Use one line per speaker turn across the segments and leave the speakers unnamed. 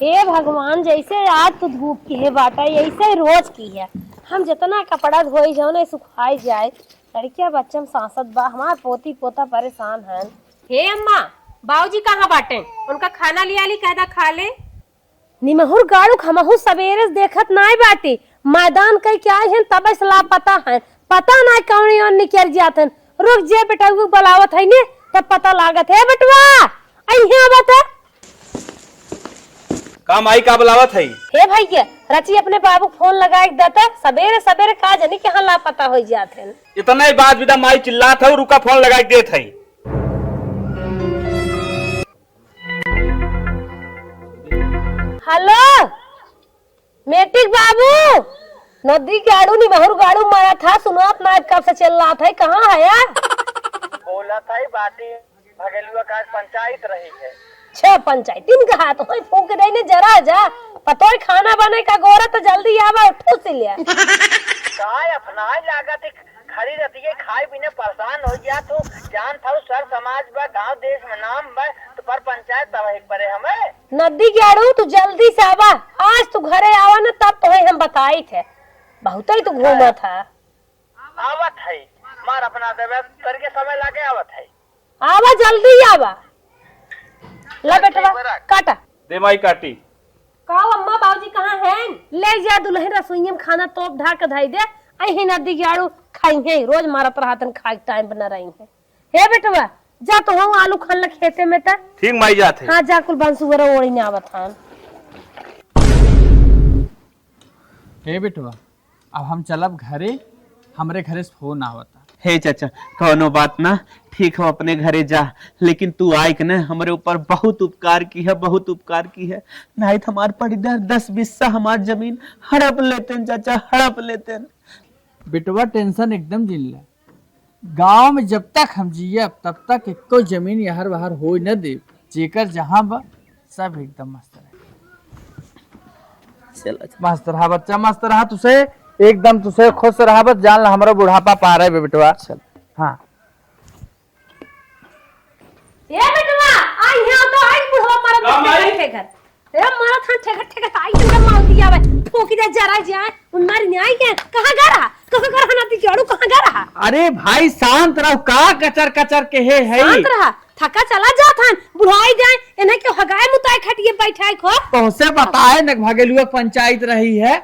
हे भगवान, जैसे आज तो धूप की है बाटा ऐसे रोज की है। हम जितना कपड़ा धोई जाओ ना सुखाई जाए। लड़किया बच्चन सांसद बा, हमार पोती पोता परेशान है।
हे अम्मा, बाबूजी कहाँ बाटे? उनका खाना लिया ली, कहदा खा ले।
निमहुर गाड़ू खमहू सवेरे देखत नाई बाटी, मैदान कई क्या है तब सलाह पता ना कौन और निकल जातन। रुक जे बेटा वो बुलावत है ने तब पता लागत है। बेटवा अइहे आवत है
काम आई का बुलावत है।
हे भैया रची अपने बाबू फोन लगा के देता, सवेरे सवेरे का जानी के हां लापता हो जात है।
इतना ही बात विदा माई चिल्लात है, रुका फोन लगा के देत है।
हेलो मेटिक बाबू, नदी गाड़ू निमहुर गाड़ू मारा था, सुनात ना कब से चल रहा था, कहाँ है यार?
बोला था ही बाटी भगेलुआ का पंचायत रही है।
छह पंचायत इनका हाथ हो फूक दे ने जरा जा पतो है खाना बने का गोरा तो जल्दी आवा उठो से लिया।
काय अपना लागत खड़ी रहती है, खाए पीने परेशान हो गया तो जान था सर समाज बा गांव देश में नाम बा तो पर पंचायत तब पड़े हमें।
नदी गाड़ू तू जल्दी से आवा, आज तू घरे आवा ना तब तो हम बताई थे, बहुत ही तू घूमा था।
आवत है मार अपना देवे करके समय लगे आवत है।
आवा जल्दी आवा। ला बेटवा काटा
दे माई काटी।
काओ अम्मा बाबूजी कहाँ हैं? ले जा दुल्हन रसोई में खाना तोप ढा के धाई दे। अही नदी गाड़ू खाएंगे, रोज मारत रहतन खाए टाइम बना रही है। हे बेटवा जा तो हम आलू खान ल खेते में ता
ठीक माई जात है।
हाँ जा कुल बंसुअर ओड़ी ने आवत हां।
हे बेटवा अब हम चलब घरे, हमरे घरे से फोन आवता।
हे चाचा कौनो बात ना, ठीक हो अपने घरे जा, लेकिन तू आइक न हमारे ऊपर बहुत उपकार की है, बहुत उपकार की है। नहीं तो हमार पड़ीदार 10-20 सा हमार जमीन हड़प लेते हैं चाचा, हड़प लेते हैं।
बेटवा टेंशन एकदम जिन ले, गांव में जब तक हम जिये तब तक एको जमीन यहर वहर हो न दे, जेकर जहां बा सब एकदम मस्त रहे। मस्त रहा बच्चा, मस्त रहा, तुसे एकदम तुसे खुश रहा बस, जान ला हमारा बुढ़ापा पा रहे बेटवा। चल हाँ
ये बेटवा आई है तो आई बुढ़वा मारत ठेकर ए मारत हन ठेकर आई तो मार दिया बे ठोकी दे जरा जाए उन मारी नहीं आई है। कहां गा रहा ना ती जोड़ू कहां गा रहा?
अरे भाई शांत रहो, का कचर कचर के है
शांत रहा, थका चला जात हन बुढ़ाई जाए इन्हें क्यों हगाए मुताए खटिए बैठाए खो।
तो से बताए न भगेलुआ पंचायत रही है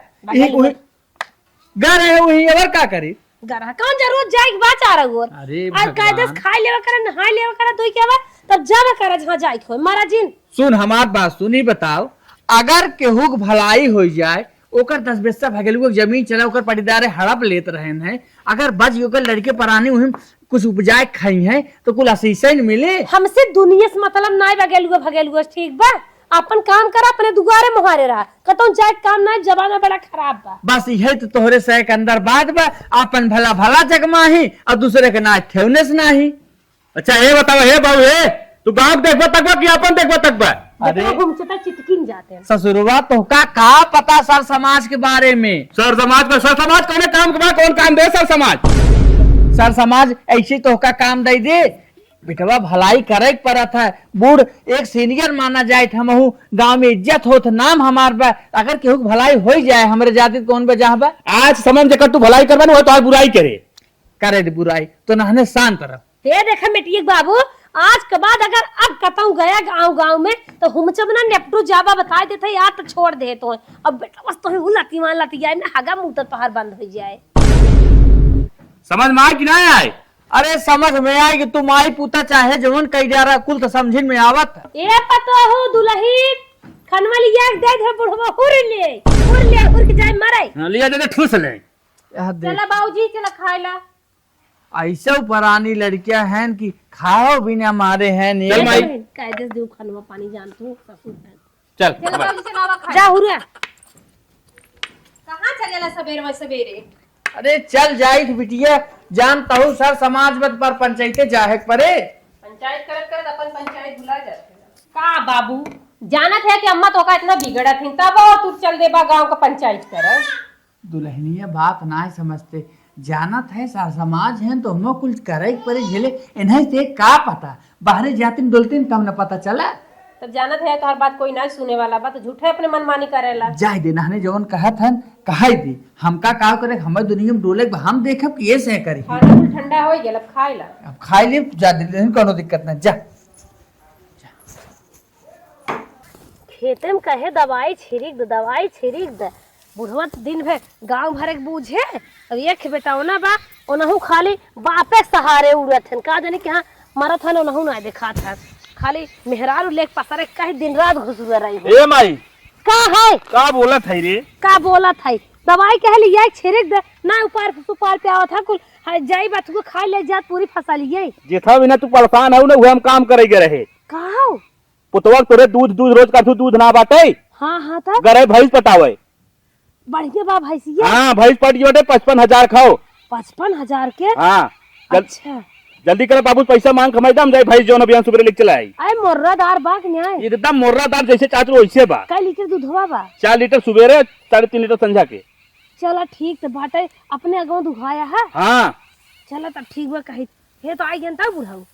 गा रहे वही और का करी
गरा कौन जरूर जाए बात आ रहा और
अरे
आज कायदे खाई लेवा करे नहाई लेवा करे तो क्या बा तब जावा करे जहां जाए खो मारा जिन।
सुन हमार बात सुनी, बताओ अगर केहू के भलाई हो जाए ओकर 10-20 भगेलुआ जमीन चला ओकर पटीदार हड़प लेत रहे हैं, अगर बच ओकर लड़के परानी हुई कुछ उपजाए खाई है तो कुल आशीष मिले।
हमसे दुनिया से मतलब ना भगेलुआ ठीक बा, अपन काम करा अपने दुआरे मुहारे रहा कतौ जाए काम ना, जमाना बड़ा खराब बा।
बस यही तो तोहरे से के अंदर बात बा, अपन भला भला जगमा ही और दूसरे के ना ठेवने से नहीं।
अच्छा ये बताओ हे बाबू हे तू गांव देखबा तकबा कि अपन देखबा तकबा?
अरे घूमते तो चिटकिन जाते हैं।
ससुरवा तो का पता सर समाज के बारे में?
सर समाज में सर समाज कौन काम के कौन काम दे सर समाज?
सर समाज ऐसे तो का काम दे बेटवा, भलाई करे पड़त है। बूढ़ एक सीनियर माना जाए, हम गांव में इज्जत होत नाम हमार बा, अगर केहू भलाई हो जाए हमरे जाति कौन बजा बा?
आज समझ जकर तू भलाई करबा न तो बुराई करे
दे बुराई तो नहने शांत रह।
ये देखा बेटी बाबू आज के बाद अगर अब कतऊ गया गांव में तो हम चबना नेपटू जाबा बता देते यार तो छोड़ दे तो अब बेटा बस तो लती मान लती जाए ना हगा मुंह पहाड़ बंद हो जाए।
समझ में आए कि ना आए?
अरे समझ में आए कि तुम आई पुता चाहे जवन कई जा रहा कुल तो समझ में आवत।
ए पतो हो दुल्ही खनवा लिया दे दे बुढ़वा हुर के जाए मरे
लिया दे ठूस ले।
चला बाबूजी चला खाइला।
ऐसा परानी लड़कियां हैं कि खाओ बिना मारे हैं
कायदे दू खनवा पानी जान तू ससुर है।
चल
बाबूजी चला आवा खा।
जा हुरा
कहां चलेला सवेरे सवेरे?
अरे चल जाई बिटिया, जानता हूँ सर समाज में पर पंचायते जाहे परे।
पंचायत करत अपन पंचायत भुला जाते
का बाबू जानत है कि अम्मा तो का इतना बिगड़ा थी तब तू चल देबा गांव का पंचायत करे।
दुल्हनिया बात ना समझते, जानत है सर समाज है तो हम कुछ करे परे झेले इन्हें से का पता, बाहरे जाती डोलती तब न पता चला।
तब जानत है हर बात कोई ना सुने वाला बा तो झूठे अपने मनमानी करेला।
जाय दे नहने जवन कहत हन कहाई दी हमका का करे हमर दुनिया में डोले हम देखब कि ये से करी
खाना कुल ठंडा हो गेल अब खाई ला।
अब खाई ले जा दे कोनो दिक्कत ना जा।
खेते में कहे दवाई छिड़क दे बुढ़वा तो दिन भर गांव भर के बूझे। अब एक बेटा ना बा ओनहु खाली बापे सहारे उड़त हन का जाने कि हाँ मरत हन ओनहु ना देखा था खाली मेहरारू लेक पसरे कहीं दिन रात घुसुआ रही
ए माई
का है
का बोलत है रे?
का बोला था दवाई कहली ये छिड़क दे ना ऊपर सुपार पे आवत है कुल जाई बात को खा ले जात पूरी फसल ये
जेठा बिना तू परेशान है ना उहे हम काम करे के रहे
का
पुतवा तोरे दूध रोज का दूध ना बाटे।
हाँ हाँ था
गरे भैंस पटावे
बढ़िया बा भैंसिया।
हाँ भैंस पट जोटे 55,000 खाओ
55,000 के।
हाँ
अच्छा
जल्दी करे बाबू पैसा मांग कमाई दम जाए भाई जो अभियान सुबह लेके चला आई
अरे मोर्रादार बा के न्याय
एकदम मोर्रादार जैसे चाचू वैसे बा।
कई लीटर दूधवा बा
4 लीटर सुबेरे 3.5 लीटर संझा के।
चला ठीक तो बाटे अपने अगो दुखाया है।
हाँ
चला तब ठीक बा कही हे तो आई जनता बुढ़ाऊ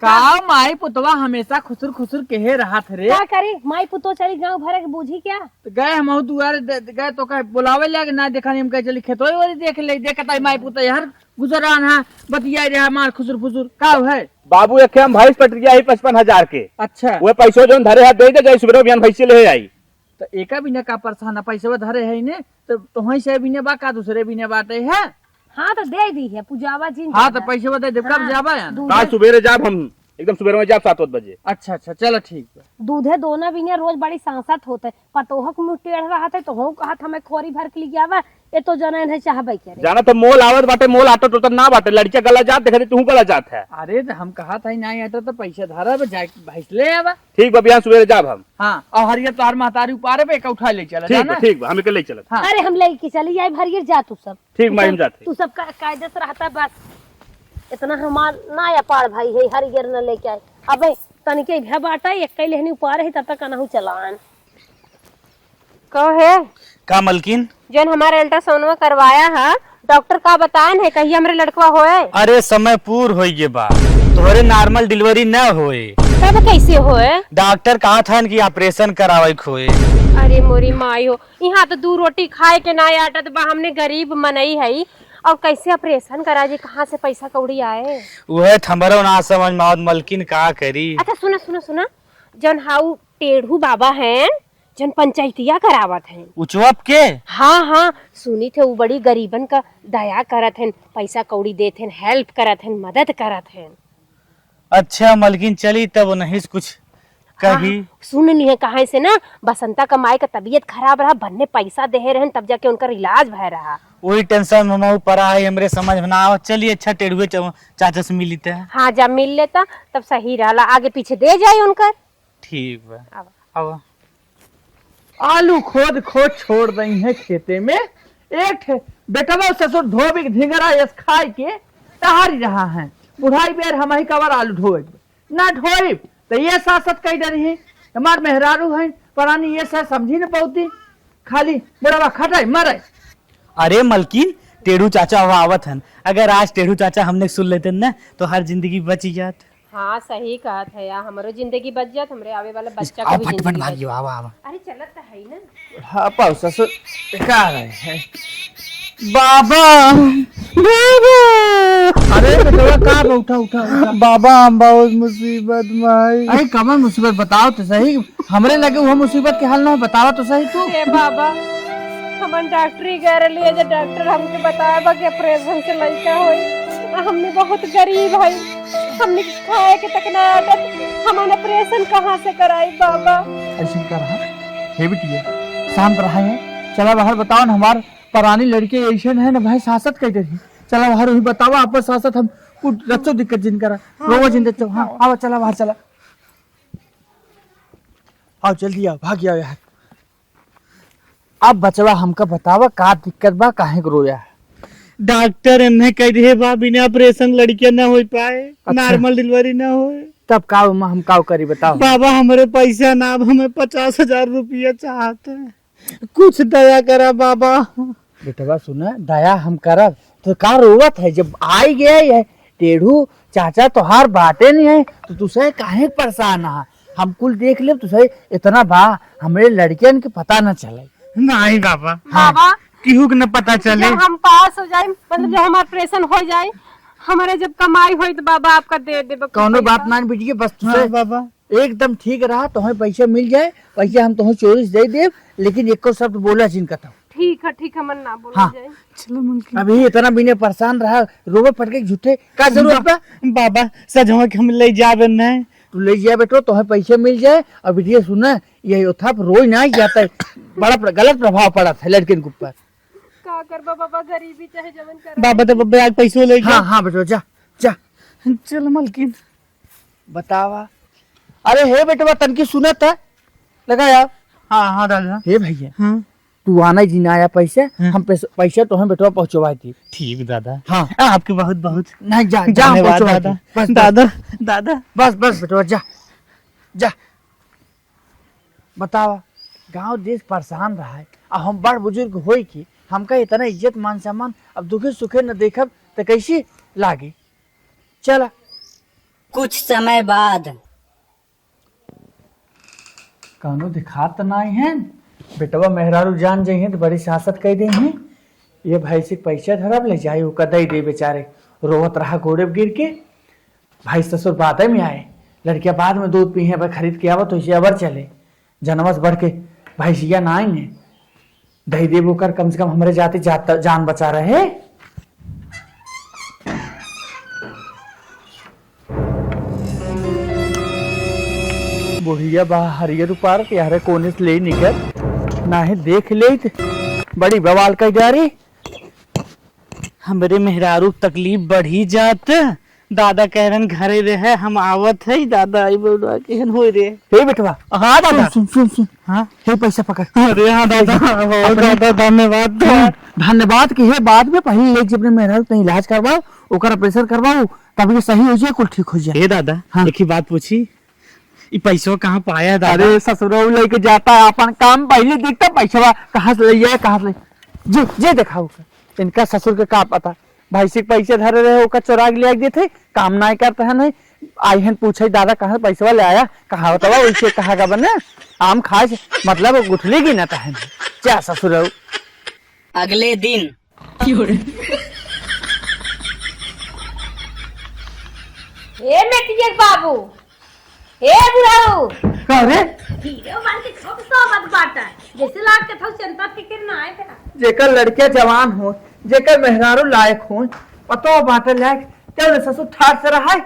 का माई पुतवा हमेशा खुसुर खुसुर कहे रहा थे रे
क्या करी माई पुतो चली गांव भरे के बूझी क्या
तो गए हम दुआरे गए तो कहे बुलावे लगे ना देखा नहीं हम कहे चली खेतोई वाली देख ले देखता माई पुतो यार गुजरान है बतिया रहा मार खुसुर फुसुर का है
बाबू एक हम भैंस पट गया 55,000 के।
अच्छा
वो पैसों जो धरे हाथ दे जाए सुबह अभियान भैंस ले आई
तो एका भी ने का परेशान है पैसा धरे है ने तो वहीं से भी ने बा का दूसरे भी ने बाटे है।
हाँ तो दे दी है पूजावा जी।
हाँ तो पैसे बता दे कब जाबा यार
कल सुबेरे जाब हम एकदम सुबह में जाब 7 बजे।
अच्छा अच्छा चलो ठीक है।
दूधे दोना भी ने रोज बड़ी सांसत होते पतोहक मुंह टेढ़ रहा था तो हो कहा हमें खोरी भर के लिए आवा ये तो जाना है चाहबे करे
जाना तो मोल आवत बाटे मोल आटो टोटर ना बाटे लड़के गला जात देखते तू गला जात है।
अरे तो हम कहा था नहीं आता तो पैसा धरा जाए भैंस ले आवा।
ठीक बा अभियान सुबेरे जाब हम।
हाँ और हरियर तोहर महतारी उपारे पे उठा ले चला
ठीक बा हम ले चलत।
हाँ।
अरे हम लेके चली जाए भरियर जा तू सब
ठीक माई हम जाते
तू सब कायदे से रहता बस इतना हमार ना अपार भाई है हरियर न लेके आए अब तनिके भे बाटा एक कई लेहनी उपार है तब तक अनहु चलान
कहो है
का मलकिन
जन हमारा अल्ट्रासाउंड करवाया है डॉक्टर का बतान है कहीं हमारे लड़कवा होए।
अरे समय पूर हो गए बा तोहरे नॉर्मल डिलीवरी न होए
तब कैसे होए
डॉक्टर कहा था कि ऑपरेशन करावे खोए।
अरे मोरी माई हो यहाँ तो 2 रोटी खाए के ना आटत बा हमने गरीब मनई है और कैसे ऑपरेशन करा जी कहाँ से पैसा कौड़ी आए
वह थमरो ना समझ में आवत मलकिन का करी।
अच्छा सुना सुना सुना जन हाउ टेढ़ू बाबा हैं जन पंचायतिया करावत हैं
उचवप के
हाँ हाँ सुनी थे वो बड़ी गरीबन का दया करत हैं पैसा कौड़ी देते हैं हेल्प करत हैं मदद करत हैं।
अच्छा मलकिन चली तब नहीं कुछ कही
सुन ली है कहाँ से ना बसंता कमाई का तबीयत खराब रहा बनने पैसा दे रहे तब जाके उनका इलाज भय रहा
वही टेंशन में हम पड़ा है हमरे समझ में ना आवा। चलिए अच्छा टेढ़ुए चाचा से मिली थे।
हाँ जब मिल लेता तब सही रहा आगे पीछे दे जाए उनकर।
ठीक है अब
आलू खोद खोद छोड़ रही है खेते में एक बेटा ससुर धोबी धिंगरा यस खाए के टहारी रहा है बुढ़ाई बेर हम ही कवर आलू ढोए ना ढोए तो ये सासत कही डरी है हमार मेहरारू है परानी ये सब समझी न पौती खाली बुढ़ावा खटाई मरे।
अरे मलकिन टेढ़ू चाचा वहाँ आवत हन अगर आज टेढ़ू चाचा हमने सुन लेते ना तो हर जिंदगी बच जात।
हाँ सही कहा था यार हमारो जिंदगी बच जात हमरे आवे वाला बच्चा का भी जिंदगी बच जात।
आवा आवा
अरे चलत तो है ना।
हाँ पाओ ससुर कह रहे हैं
बाबा
अरे बेटा का उठा उठा
बाबा हम बहुत मुसीबत में
अरे कमर मुसीबत बताओ तो सही हमरे लगे वो मुसीबत के हाल ना बतावा तो सही तू।
ए बाबा हमन डॉक्टरी गए लिए जो डॉक्टर हमके बताया बा कि ऑपरेशन से लड़का होई हमने बहुत गरीब है हमने खाए के तक ना आदत हमन ऑपरेशन कहाँ से कराई बाबा।
ऐसे कर रहा है बिटिया शांत रहा है चला बाहर बताओ ना हमार परानी लड़के ऐसे है ना भाई सासत कह रही चला बाहर वही बताओ आपस सासत हम कुछ रचो दिक्कत जिन करा रोवा जिन देते हाँ आओ चला बाहर चला आओ जल्दी आओ भाग आओ यार। अब बचवा हमका बतावा का दिक्कत बा काहे को रोया है।
डॉक्टर ने कह दिए बा बिना ऑपरेशन लड़कियां ना हो पाए नॉर्मल डिलीवरी ना हो
तब का हम का करी बताओ।
बाबा हमारे पैसा ना अब हमें 50,000 रुपया चाहते हैं कुछ दया करा बाबा।
बेटवा सुना दया हम करब तो का रोवत है जब आई गए है टेढ़ू चाचा तोहार बाटे नहीं है तो तुसे काहे परेशान है हम कुल देख ले तो सही इतना बा हमरे लड़कियन के पता न चले।
नहीं बाबा
बाबा
केहू के न पता चले।
जब हम पास हो जाए मतलब जब हमारा ऑपरेशन हो जाए हमारे जब कमाई हुई तो बाबा आपका दे दे
कौनो बात मान बिटिया बस तुझे
बाबा
एकदम ठीक रहा तुम्हें पैसा मिल जाए, पैसा हम तुम्हें चोरी से दे देव, लेकिन एको शब्द बोला जिनका था।
ठीक है मन ना बोला
हाँ।
जाए।
चलो मुल्की
अभी इतना बिना परेशान रहा रोबे पटके झूठे का जरूरत बा?
बाबा सजवा के हम ले जावे न।
तू ले जाए बेटो तुम्हें पैसे मिल जाए। और बिटिया सुना ये था रोज ना जाता है, बड़ा गलत प्रभाव पड़ा था लड़के के ऊपर।
का कर बाबा गरीबी चाहे जमन कर
बाबा तो बाबा आज पैसों ले
हाँ हाँ बेटो जा जा।
चल मलकिन
बतावा। अरे हे बेटवा तनकी सुना था लगाया।
हाँ हाँ दादा
हे भैया
हाँ
तू आना जी ना आया पैसे हम पैसे तुम्हें बेटवा पहुंचवा दी।
ठीक दादा
हाँ
आपके बहुत बहुत
नहीं जा जा
धन्यवाद
पहुंचवा
दादा।
दी। बस
दादा दादा
बस बस बेटवा जा जा। बतावा गांव देश परेशान रहा है अब हम बड़ बुजुर्ग होई की हमका इतना इज्जत मान सम्मान अब दुखे सुखे न देखब तो कैसे लागे। चला
कुछ समय बाद
कानू दिखात तो नहीं है बेटवा मेहरारू जान जाइए तो बड़ी सासत कह दे हैं ये भाई से पैसा धरब ले जाए वो कदई दे बेचारे रोवत रहा घोड़े गिर के। भाई ससुर बातें में आए लड़कियां बाद में दूध पी है खरीद के आवत तो इसे अबर चले जनवस बढ़ के भाई सिया ना आएंगे दही दे वो कर कम से कम हमारे जाते जान बचा रहे। बुढ़िया बा हरियर पार यारे कोने से ले निकल ना है देख ले बड़ी बवाल कर जा रही।
हमरे मेहरारू तकलीफ बढ़ी जात। दादा कह रहे घरे रहे हम आवत है दादा आई बोला केहन हो रे।
हे बेटवा
हाँ दादा
सुन सुन सुन
हाँ
हे पैसा पकड़।
अरे हाँ दादा हो दादा धन्यवाद।
धन्यवाद की है बाद में पहले ले अपने मेहरारू का इलाज करवाओ ओकर ऑपरेशन करवाओ तभी सही हो जाए कुल ठीक हो जाए।
ए दादा
हाँ।
एक ही बात पूछी ये पैसा कहाँ पाया दादा?
अरे ससुराल लेके जाता है अपन काम पहले देखता पैसा कहाँ से ले आए कहाँ से जी जे देखा इनका ससुर के का पता भाई से पैसे धरे रहे ओका चोरा के ले देते काम ना करते हैं नहीं आई हैं पूछे दादा कहाँ पैसा ले आया कहा बतावा वैसे कहा का बने आम खाए मतलब गुठली की ना है क्या ससुर।
अगले दिन
ए मेटिए बाबू ए बुढ़ाऊ
अरे
हीरो बन के खूब सोबत बाटा जैसे लाग के था चिंता फिक्र ना आए तेरा
जेकर लड़के जवान हो जेकर मेहरारू लायक हो पतो बाटे लायक चल ससुर ठाट से रहा है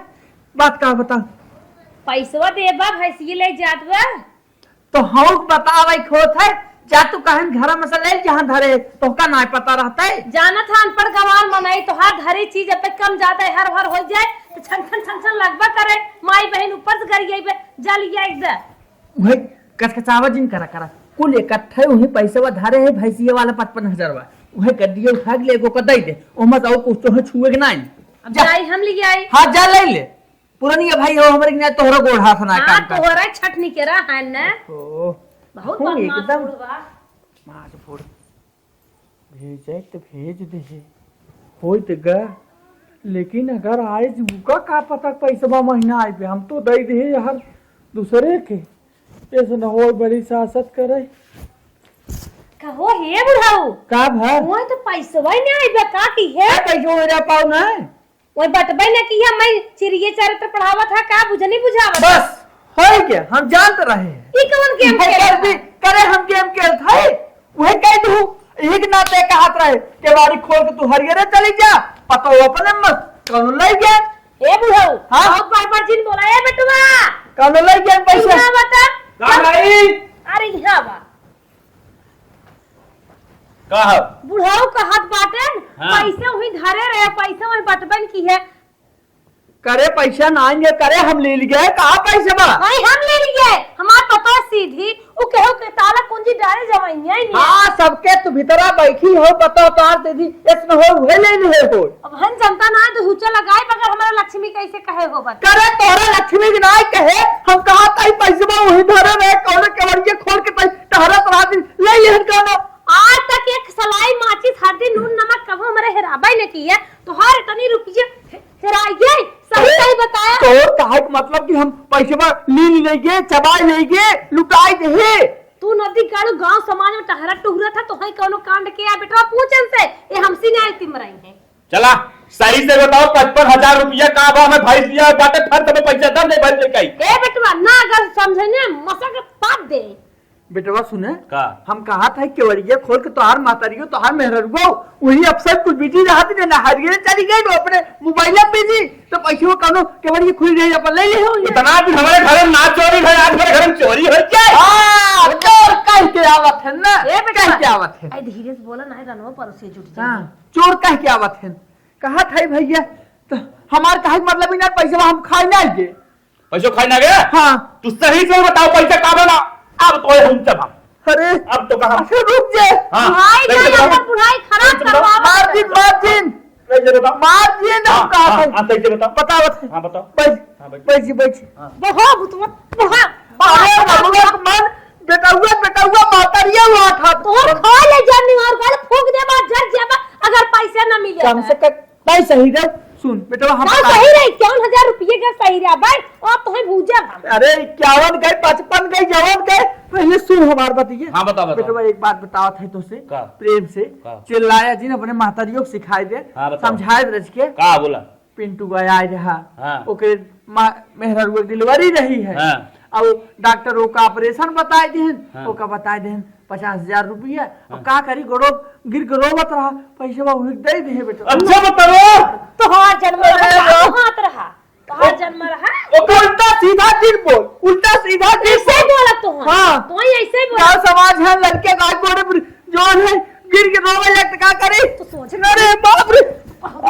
बात का बता।
पैसवा देबा भैंसी ले जात बा
तो हम बतावे खोत है जा तू कहन घर में से ले जहां धरे तो का ना पता रहता है।
जाना था अनपढ़ गवार मनाई तो हर धरी चीज पे कम ज्यादा है हर भर हो जाए तो छन लगवा करे माई बहन ऊपर से गरी पे जल जाए एकदम
वही कचकचावा जिन करा कुल इकट्ठे उन्हीं पैसे वा धारे है भैंसिया वाला 55,000 वही कर दिए उठा के ले को दई दे ओ मत आओ कुछ तो छुए के नहीं
अब जाई हम ले आई
हां जा ले ले पुरानी भाई हो हमरे ने तोहरा गोड़ हाथ ना
हां
काम
तोहरा छटनी के रहा है ना
ओ
बहुत
हो
बदमाश
एकदम
बुढ़वा
मार फोड़ भेजे तो भेज दे होई तो गा लेकिन अगर आए जुका का पता पैसा महीना आए पे हम तो दे दे यार दूसरे के ऐसे न हो बड़ी सासत करे
कहो हे बुढ़ाऊ
का भर
वो तो पैसवा ही नहीं आइबे का की है
पैसा हो रहा पाऊ ना
वो बतबे न कि मैं चिड़िए चरित्र पढ़ावा था का बुझनी बुझावा
बस है क्या हम जानते रहे
ई कौन गेम
है
खेल
कर दी करे हम गेम खेल था वही कह दू एक नाते का हाथ रहे केवाड़ी खोल के तू हरियर चली जा पता हो अपने मत कौन ले गया
ए बुढ़ाऊ
हाँ?
बहुत बार जिन बोला ए बेटवा
कौन ले गया पैसा
क्या बता
भाई
अरे यहाँ बा
कहा
बुढ़ाऊ का हाथ बाटन
हाँ।
पैसे वही धरे रहे पैसे वही बटबन की है
करे पैसा ना आएंगे करे हम ले लिए कहा पैसा बा
भाई हम ले लिए हमार पता सीधी उ केहू के ताला कुंजी डाले जमाइया ही नहीं
हाँ सबके तू भीतरा बैठी हो पता तार दीदी इसमें हो हुए ले लिए हो
अब हम जनता ना तो हुचा लगाए बगैर हमारा लक्ष्मी कैसे कहे हो बता
करे तोरा लक्ष्मी के नाय कहे हम कहा ताई पैसा बा वही धरे रहे कौन केवड़िए खोल के तहरा तरा दिन ले लिए कौन
आज तक एक सलाई माचिस हल्दी नून नमक कभो हमारे हेराबा ही नहीं किया तो हर इतनी रुपये हेराइए सही सही बताया।
चोर कहे के मतलब कि हम पैसे ली लेंगे, चबा लेंगे, लुटाई दे।
तू नदी काड़ू गांव समाज में टहरा टुहरा था तो है कोनो कांड के आ बेटा पूछन से ये हमसी ने आती मराई है।
चला सही से बताओ 55,000 रुपया का बा हमें भाई दिया बाटे फिर तुम्हें पैसा दम नहीं भर लेके आई।
ए बेटवा ना अगर समझे ने मसक पाप दे।
बेटवा सुने
का
हम कहा था केवड़िया खोल के तोहार मातारियो तोहार मेहररुओ वही अफसर कुछ बिजी रहा थी ना हरिये चली गई तो अपने मोबाइल पे बिजी तो पैसे वो कानो केवड़िया खुल रही अपन ले ले हो
इतना भी हमारे घर में ना चोरी है, आज मेरे घर में चोरी हो जाए।
हां चोर कह के आवत है ना, कह के आवत है।
ए धीरे से बोला ना रनवा पर से जुट जा।
हां चोर कह के आवत है। कहा था भैया तो हमार कहे मतलब इना पैसा हम खाए ना गए।
पैसा खाई ना गए?
हां
तू सही से बताओ पैसा का बना। अब तो हम जब
अरे
अब तो कहा
रुक जा।
हाँ,
भाई
कैसे
ना
बताओ?
पढ़ाई खराब करवा
मार्जिन
कैसे बताओ?
मार्जिन हम कहा था
सही से बताओ।
बताओ।
हाँ बताओ।
बैठ
बहुत बहुत
अरे भगवान मन बेटा हुआ मातारिया हुआ था
तो खा ले जानी और गल फूक दे बाद जल जाबा अगर पैसे ना मिले
कम से कम नहीं सही रे। सुन बेटा हम
ना सही रही 51,000 रुपये का सही रहा भाई और तुम्हें भूजा
अरे 51 गए 55 गए जवान गए पहले सुन हमार बताइए।
हाँ बताओ
बेटा एक बात बताओ थे तो से
का?
प्रेम से
का?
चिल्लाया जी ने अपने मातारियों को सिखाए दे
हाँ, बताओ।
समझाए रच के
का बोला?
पिंटू गया रहा
हाँ।
ओके मेहरा डिलीवरी रही है।
हाँ।
अब डॉक्टर का ऑपरेशन बताए देन
हाँ।
ओका बताए देन 50,000 रुपया। अब का करी गोड़ो गिर के रोवत रहा पैसे वही दे दे बेटा।
अच्छा बताओ
तो हां जन्म हाथ रहा कहां जन्म रहा
उल्टा सीधा दिन बोल उल्टा सीधा दिन
ऐसे बोला तो
हाँ।
तो ऐसे ही बोला
गाँव समाज है लड़के का गोड़े जो है गिर के रोवे लगता क्या करे
तो सोच
अरे बाप रे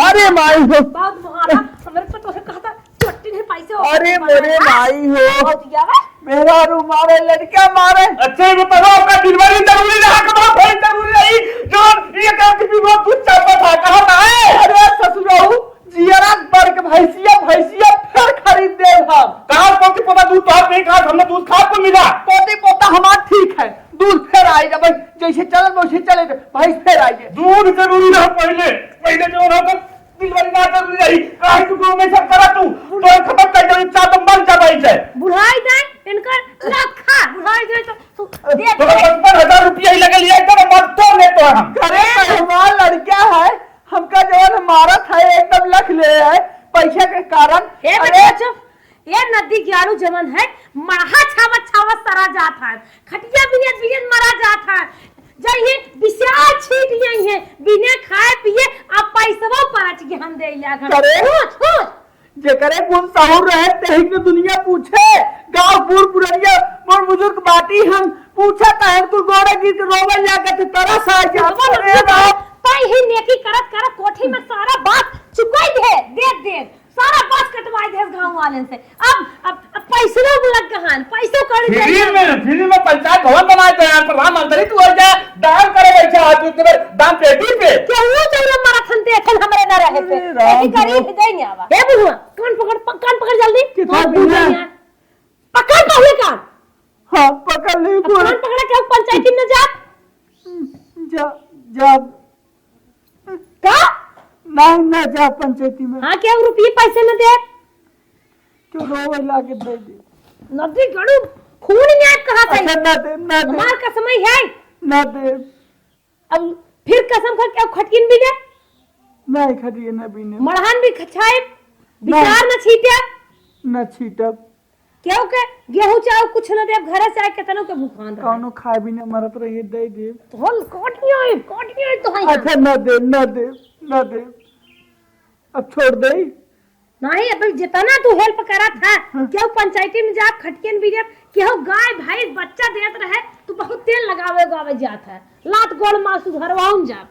अरे माई हो
बहुत महारा हमारे पर तो कहा था चट्टी नहीं पैसे
अरे मेरे माई हो
दिया है
मेरा रू मारे लड़का मारे।
अच्छा ये बताओ आपका डिलीवरी जरूरी रहा कहाँ भाई जरूरी रही जो ये कहा कि वो कुछ चाहता था कहाँ था है?
अरे ससुराऊ जियरा वर्ग भैंसिया फिर खरीद दे हम
कहाँ पोती पोता दूध तो नहीं खा हमने दूध खा को मिला।
पोती पोता हमारा ठीक है दूध फिर आएगा भाई जैसे चले वैसे चले भैंस फिर आएगी।
दूध जरूरी रहा पहले जो रहा डिलीवरी ना जरूरी रही कहाँ तू गाँव में सब करा तू तो खबर कर दे चाह तो मर जा भाई से
बुढ़ाई दे इनका रखा बुढ़ाई दे तो दे
तो 55,000 रुपया ही लगे लिया इतना मत तो ले तो हम
अरे हमारा लड़का है हमका जवान हमारा था एकदम लख ले है पैसे के कारण।
हे बेटा चुप ये नदी ग्यारू जमन है मरहा छावत सरा जात है खटिया बिने मरा जात है जइए विशाल छीट गई है बिने खाए पिए अब पैसा पाँच के हम दे लिया घर
अरे जेकरे गुण साहुर रहे तेही के दुनिया पूछे गांव पूर पुरनिया मोर बुजुर्ग बाटी हम पूछा कहन तू गोड़ा गिर के रोवे जाके ते तरस आ जा अरे बाप
तई ही नेकी करत करत कोठी में सारा बात चुकाई दे सारा बात कटवाई दे गांव वाले से। अब पैसे लग कहां पैसे कड़ी
फ्री में पंचायत भवन बनाए थे प्रधानमंत्री तू हो जा दान करे बैठा आज तू दान पेटी पे
क्यों चलो मैराथन देखन हमरे न रहे पे ऐसी गरीब दे नहीं आवा हे बुढ़वा कान पकड़ जल्दी पकड़ पहले कान
हां पकड़ ले
कान पकड़ के पंचायती में जा का
ना जा पंचायती में।
हां क्या रुपये पैसे न दे
क्यों रोवे लाके दे दे
नदी गड़ू खून न्याय कहा था
अच्छा ना दे
हमार का समय है
ना दे
अब फिर कसम खा के खटकिन भी दे
नहीं खड़िए ना बीने
मड़हान भी खछाए विचार न छीटे
ना छीटब
क्यों के गेहूं चाव कुछ न दे घर से आए केतनो के भूखान रहे
कौनो खाए भी ना मरत रहिए दे दे
तो हल कोटियो तो है
अच्छा ना दे अब छोड़ दे
नहीं अब जितना तू हेल्प करा था क्यों पंचायती में जा खटकेन भी क्यों गाय भाई बच्चा देत रहे तू बहुत तेल लगावे जात है लात गोल मासू घरवाऊं जा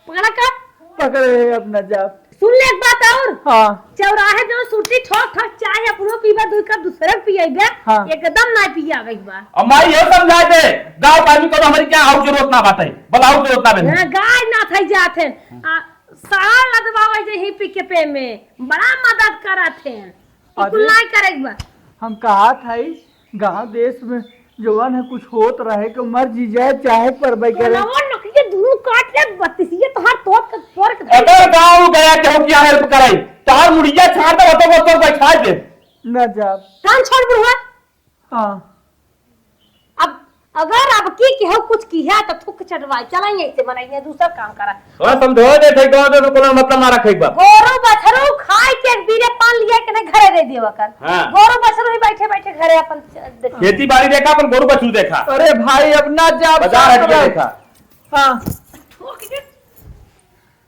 पकड़ा का
पकड़े अपना जा।
सुन ले एक बात और
हाँ
चौराहे जो सुटी ठोक चाय अपनो पीबा दुई कप दूसरे पिएबे
हाँ।
एकदम ना पियावे एक बार
अम्माई ये समझा दे गांव आदमी को हमारी क्या आउ जरूरत ना बात है बताओ जरूरत ना बने
गाय ना थई जाथे सारा लदवावे जे ही पिके पे में बड़ा मदद करत है कुल नहीं करे एक बार।
हम कहा था गांव देश में जवान है कुछ होत रहे कि मर जी जाए चाहे पर भाई करे
नवा नखिए दुनु काट ले 32 ये तो हर तोड़ के
अगर गांव गया के हो क्या हेल्प कराई तार मुड़िया छाड़ दे तो बैठा दे
न जा।
कान छोड़ बुढ़वा।
हाँ
अब अगर अब की केहू कुछ किया तो थुक चढ़वाई चलाएंगे ऐसे बनाइए दूसरा काम करा।
थोड़ा समझो दे थे कौन तो कोनो मतलब ना रखे बा।
गोरू बछरू खाए के एक बीरे पान लिया के नहीं घरे दे दियो कर।
हाँ।
गोरू बछरू ही बैठे बैठे घरे अपन देखो।
खेती बाड़ी देखा अपन गोरु बछरू देखा।
अरे भाई अब ना जा।
बाजार हट के देखा।
हाँ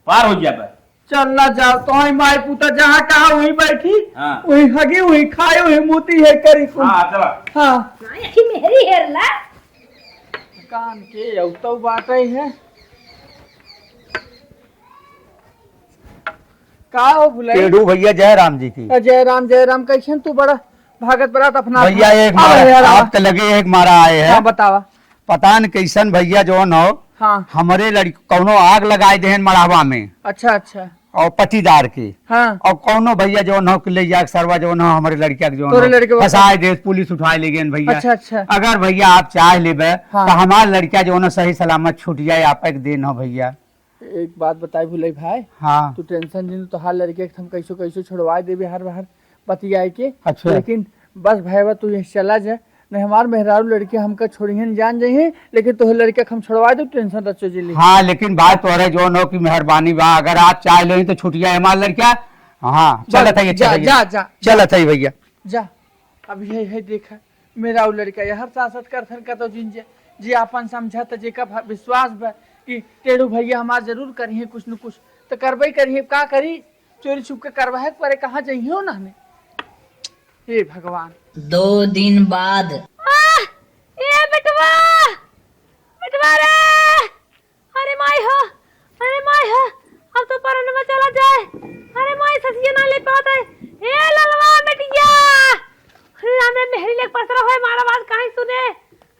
पार हो गया बा।
चल ना जाओ तो ही माई पुता जहाँ कहा वहीं बैठी।
हाँ।
वहीं हगी वहीं खाए वहीं मोती है करी कुल।
हाँ चला।
हाँ
नहीं मेरी हेर ला।
कान के औतो बाटे है। का हो भुलाई?
टेढ़ू भैया जय राम जी की।
जय राम कैसन तू बड़ा भागत बरात अपना
भैया एक
आ
मारा
यार,
आप तो लगे एक मारा आए
हाँ
हैं।
बतावा।
पता न कैसन भैया जो न हो
हाँ
हमारे लड़की कौनो आग लगाए देहन मड़ावा में
अच्छा
और पटीदार के।
हाँ
और कौनो भैया जो न ले जाके सरवा जो न हमारे लड़किया के
तोरे
जो
लड़के को-
फंसाए दे पुलिस उठाए ले गए भैया।
अच्छा।
अगर भैया आप चाह लेबे
हाँ।
तो हमार लड़किया जो न सही सलामत छूट जाए आप एक दिन हो भैया।
एक बात बताई भुलाई भाई।
हाँ
तू टेंशन नहीं तो हाल लड़के के हम कैसो छुड़वा देबे हर बार बतियाए के।
अच्छा।
लेकिन बस भाईवा तू ये चला जा नहीं हमार मेहरारू लड़के हमका छोड़िहन जान जाइए लेकिन तो लड़के हम छोड़वा दो टेंशन रचो जिली।
हाँ लेकिन बात तो जो न की मेहरबानी बा अगर आप चाह ले तो छूट जाए हमार लड़किया। हाँ चलत है
जा
चलत है भैया।
जा अब ये है देखा मेरा उ लड़का ये हर सासत करथन का तो जिन जे अपन समझा तो जेका विश्वास बा कि टेढ़ू भैया हमार जरूर करिए कुछ न कुछ तो करबई करिए का करी चोरी छुप के करवा परे कहाँ जाइए ना हमें। हे भगवान।
2 दिन बाद
ए बेटवा रे। अरे माई हो अब तो परन में चला जाए। अरे माई ससिया ना ले पाता है। ए ललवा बेटिया अरे हमरे मेहरी लेक पसरा होए मारा बात काहे सुने।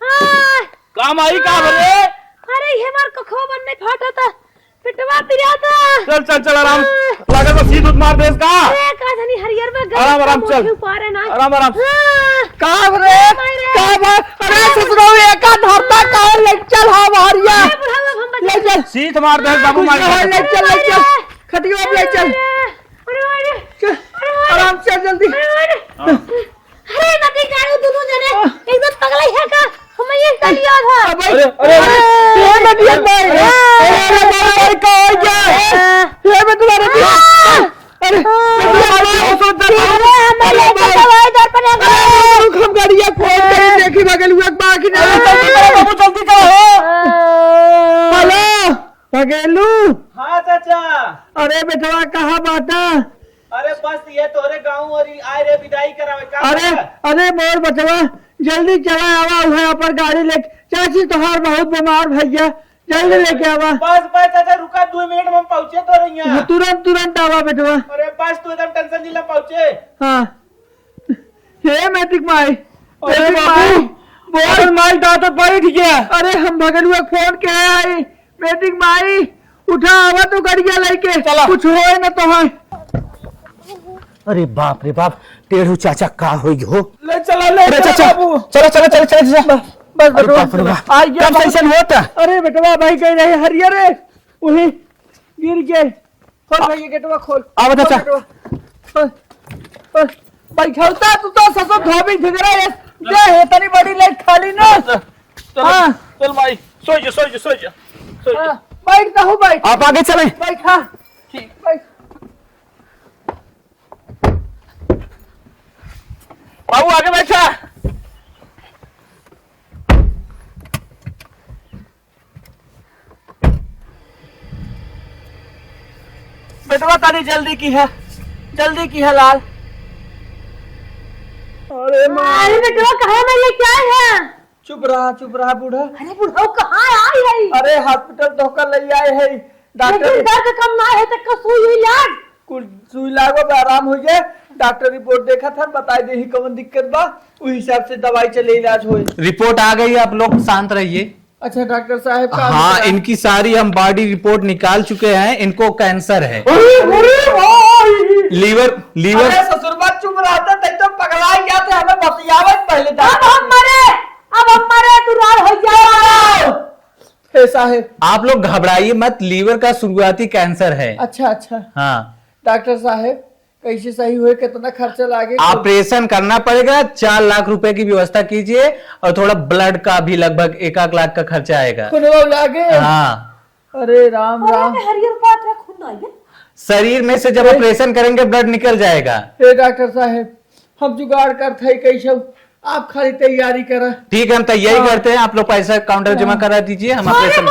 हां
काम आई का भरे।
अरे ये मार को खोबन नहीं फाटा था पिटवा तिरा था।
चल आराम लगा तो सीध मार दे इसका।
अरे का धनी हरियर में गए
आराम चल
पारे ना
आराम
का रे का बात। अरे ससुरो एका धरता का ले चल हमारिया ले चल
सीध मार दे बाबू मार
ले चल खटियो ले चल।
अरे
आराम से जल्दी।
अरे नदी गाड़ू दोनों जने एकदम पगला है का हमें ये चलिया था।
अरे ये नदिया भाई अरे भाई का हो गया ये मैं तुम्हारे अरे हम गाड़िया फोन कर देखी बगल हुआ बाकी बाबू जल्दी करो। हेलो बगेलू।
हाँ चाचा।
अरे बेटवा कहाँ बाटा।
अरे बस ये तोरे गाँव और आए रे विदाई करावे का।
अरे मोर बचवा जल्दी चला आवा वहाँ पर गाड़ी ले। चाची तोहार बहुत बीमार भैया जल्दी लेके आवा।
बस चाचा रुका 2 मिनट में हम पहुँचे तो रही हैं।
तुरंत आवा बेटवा।
अरे बस तू एकदम टेंशन नहीं ले पहुँचे।
हाँ हे मैट्रिक माई बोल माई दादा बैठ गया। अरे हम भगलुआ फोन के आई मैट्रिक माई उठा आवा तो गाड़िया लेके कुछ होए ना तो है।
अरे बाप रे बाप टेढ़ू चाचा का हो
ले चला
चाचा चलो
बस
बाप
आ गया
कब कैसन होता।
अरे बेटवा भाई कह रहे हरियर रे वही गिर गए। खोल भाई गेटवा खोल।
आओ चाचा
बैठौता तू तो ससुर धोबी झगड़ा है जे है तनी बड़ी लाइट खाली ना। हां
चल भाई सो जा
बैठता हूं भाई
आप आगे चलें।
बैठा ठीक बैठ।
बाबू आगे बैठा।
बेटवा तारी जल्दी की है लाल। अरे माँ
अरे बेटवा कहाँ में लेके आए हैं।
चुप रहा बूढ़ा।
अरे बुढ़ऊ कहाँ आई है।
अरे हॉस्पिटल धोकर ले आए है डॉक्टर।
लेकिन दर्द कम ना है तो सुई हुई लाग।
कुछ सुई लागो पे आराम हो जाए। डॉक्टर रिपोर्ट देखा था बताई दे ही कौन दिक्कत बा उस हिसाब से दवाई चले इलाज होए।
रिपोर्ट आ गई, आप लोग शांत रहिए।
अच्छा डॉक्टर साहब का
हाँ, इनकी सारी हम बॉडी रिपोर्ट निकाल चुके हैं। इनको कैंसर है, लीवर
अरे ससुरबा चुप रहता तब तो पगला गया थे हमें बतियावत पहले।
अब हम मरे तू रार हो जाओ।
हे साहब
आप लोग घबराइए मत, लीवर का शुरुआती कैंसर है।
अच्छा
हाँ
डॉक्टर साहब कैसे सही हुए, कितना खर्चा लागे?
ऑपरेशन करना पड़ेगा, 4 लाख रुपए की व्यवस्था कीजिए और थोड़ा ब्लड का भी लगभग 1 लाख का खर्चा आएगा।
खुनवा लागे?
हाँ।
अरे राम राम।
हरियर बात है, खून आई है।
शरीर में से जब ऑपरेशन करेंगे ब्लड निकल जाएगा।
हे डॉक्टर साहब, हम जुगाड़ करते हैं कैसे, आप खाली तैयारी करा।
ठीक है, हम तैयारी करते हैं, आप लोग पैसा काउंटर जमा करा दीजिए, हम ऑपरेशन।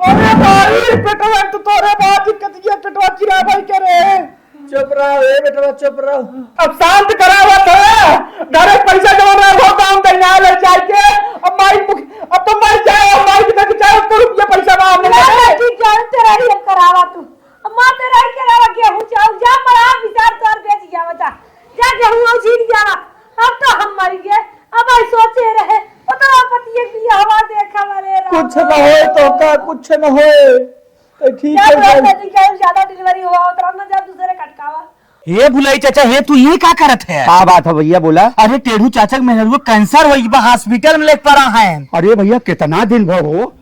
अरे भाई बेटवा तो तोरे बहुत दिक्कत किया, बेटवा चिरा भाई करे। चुप रहो ए बेटवा, चुप रहो।
अब शांत करावत है, घर पैसा जमा रहा हो, काम करना ले जाके। अब तो मर जाए, अब माई के चाहे तो रुपया पैसा मांगने लगे।
ठीक है, तेरा ही अब करावा तू। अम्मा तेरा ही करावा, गेहूं चाउ जा मरा विचार तोर बेच जावा जा। जा गेहूं और जीत जावा। अब तो हम मर गए, अब आई सोचे रहे पता पतिए की हवा देखा मरे।
कुछ न होए तो का, कुछ न होए तो ठीक है।
ज्यादा डिलीवरी हुआ उतना ना जा दूसरे कटकावा।
ये भुलाई चाचा, ये तू ये क्या करत है?
क्या बात है भैया, बोला?
अरे टेढ़ू चाचा के मेहरुआ कैंसर हुई बा, हॉस्पिटल में लेकर पड़ा है।
अरे भैया कितना दिन भर हो?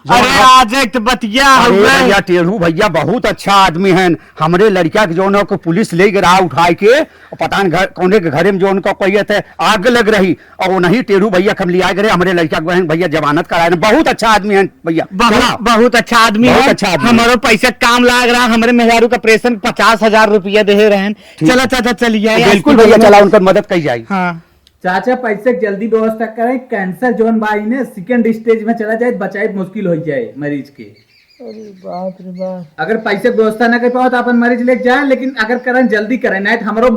अरे आज एक बतिया
अरे
हुआ।
भैया टेढ़ू भैया बहुत अच्छा आदमी हैं। हमरे लड़का के जो को पुलिस ले गया उठाई के, पता नहीं कोने के घरे में जो उनको कोई थे आग लग रही, और नहीं टेढ़ू भैया हम लिया गए हमरे लड़का के बहन भैया जमानत कराए। बहुत अच्छा आदमी है भैया,
बहुत अच्छा आदमी
बहुत
है।
अच्छा आदमी।
हमारो पैसा काम लाग रहा, हमारे मेहरारू का ऑपरेशन 50,000 रुपया दे रहे हैं। चला चाचा चलिए।
बिल्कुल भैया, चला उनका मदद की जाए।
हाँ
चाचा पैसे की जल्दी व्यवस्था करें, कैंसर जोन बाई ने सेकंड स्टेज में चला जाए, बचाए मुश्किल हो जाए मरीज के। अरे बाप रे बाप। अगर पैसे की व्यवस्था ना कर पाओ तो अपन मरीज लेके जाए, लेकिन अगर करें जल्दी करें, नहीं तो हमारो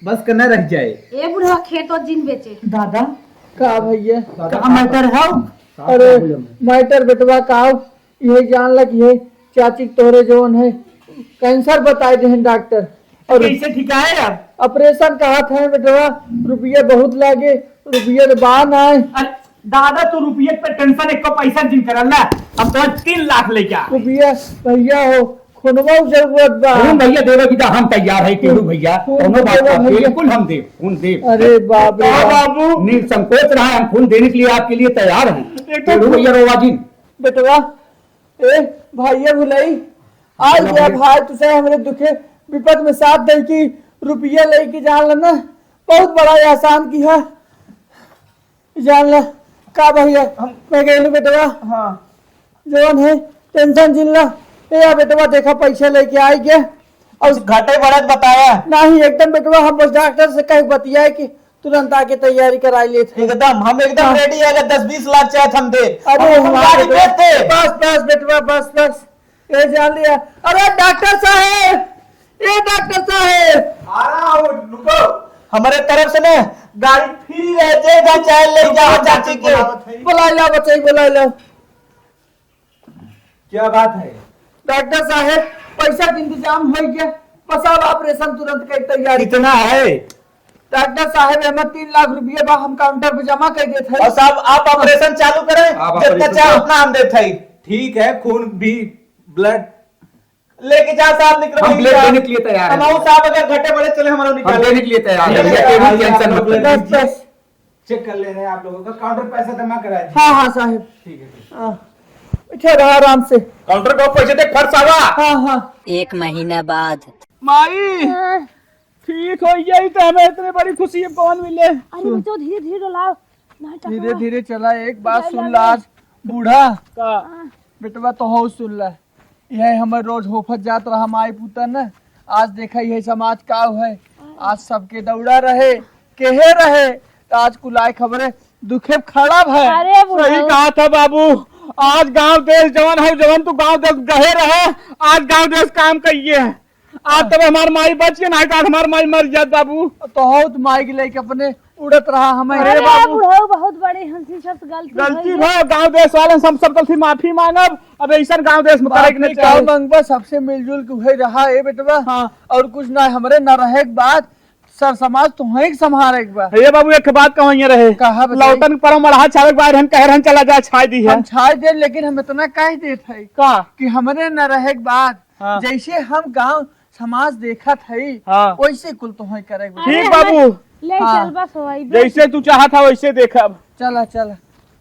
बस करना रह जाए।
ए बुढ़ा खेत और जिन बेचे।
दादा का भैया
का मैटर है?
अरे मैटर बेटवा का ये जान लग, ये चाची तोरे जोन है कैंसर बताए थे डॉक्टर, और
कैसे ठीक है यार?
ऑपरेशन कहा था बेटवा, रुपये बहुत लागे, रुपये तो बाहर आए।
दादा तू रुपये पे टेंशन, एक पैसा जिन करल ना, अब तो 3 लाख ले जा।
रुपया भैया हो, खुनवा जरूरत बा।
भैया देवे की हम तैयार है टेढ़ू भैया, दोनों बात का बिल्कुल हम दे खून दे।
अरे बाप रे
बाबू
निसंकोच रहा है, हम खून देने के लिए आपके लिए तैयार हैं। टेढ़ू भैया रोवा जी
बेटवा, ए भैया भुलाई आज गया भाई, तुझे हमरे दुखे विपद में साथ दे की रुपया लेके जान लेना, बहुत बड़ा एहसान किया जान ला का भैया। मैं गए बेटवा, हाँ जोन है टेंशन जिन ला। ए बेटवा देखा पैसा लेके आई गया, और
घाटे बढ़त बताया
नहीं एकदम बेटवा, हम बस डॉक्टर से कहीं बतियाए कि तुरंत आके तैयारी कराई लेते।
एकदम, हम एकदम रेडी है। अगर 10-20 लाख चाहे हम दे।
अरे
हम गाड़ी देते।
बस बस बेटवा, बस बस ये जान लिया। अरे डॉक्टर साहब, ये डॉक्टर साहब
आ रहा हूँ, रुको।
हमारे तरफ से ना गाड़ी फ्री रह जाएगा, चाहे ले जाओ चाची के।
बुला लो बच्चे, बुला लो।
क्या बात है?
डॉक्टर साहब पैसा का इंतजाम हो गया, बस अब ऑपरेशन तुरंत की तैयारी।
कितना है?
डॉक्टर साहब हमें 3 लाख रुपये बा, हम काउंटर पे जमा कर देते हैं।
और साहब आप ऑपरेशन चालू करें, जितना चाहे उतना हम देते हैं।
ठीक है, खून भी ब्लड
लेके जा साहब, निकल
हम ब्लड देने के लिए तैयार
हम
हैं।
साहब अगर घटे बड़े चले हमारा
हम
निकाल
देने के लिए तैयार हैं भैया, टेढ़ू टेंशन मत लीजिए।
बस बस,
चेक कर ले रहे हैं आप लोगों का, काउंटर पैसा जमा करा दीजिए।
हाँ हाँ साहब,
ठीक है।
हाँ अच्छा रहा आराम से।
काउंटर को पैसे दे, खर्च आवा।
हाँ हाँ
1 महीना बाद।
माई ठीक हो गई तो हमें इतनी बड़ी खुशी है कौन मिले।
अरे बच्चों धीरे धीरे डलाओ, ना टकरा।
धीरे धीरे चला। एक बात सुन ला, आज बूढ़ा का बेटवा तो हो सुन ला, यह हमें रोज होफत जात रहा माई पुता न, आज देखा यह समाज का है, आज सबके दौड़ा रहे केहे रहे, तो आज कुलाय खबरें दुखे खड़ा है।
अरे बुढ़ा,
सही कहा था बाबू, आज गांव देश जवान है, जवान तो गांव देश गहे रहे, आज गांव देश काम करिए है। आज तब हमार माई बच के, नहीं तो हमार माई मर जात बाबू।
तो हो तो माई के लेके अपने उड़त रहा हमें।
अरे बुढ़ा बहुत बड़ी हंसी शब्द
गलती भाई, गांव देश वाले सब गलती माफी मांगब। अब ऐसा गांव देश में करे के नहीं
गाँव
चाहिए।
मंगवा सबसे मिलजुल के हुए रहा है बेटवा।
हाँ।
और कुछ ना हमरे न रहे के बाद सर समाज तुम्हें संभाले के बाद।
ये बाबू एक बात कहो रहे,
कहा बताइए?
लौटन पर मढ़ा छावे के बाद हम कह रहे चला जा छाई दी है।
हम छाड़ दे, लेकिन हम इतना कह देते है
का
कि हमरे न रहे के बाद
हाँ।
जैसे हम गांव समाज देखत है
हाँ।
वैसे कुल तुम्हें करे के बा।
ठीक बाबू,
ले
हाँ।
चल बस होई।
जैसे तू चाहता वैसे देखब।
चला चला।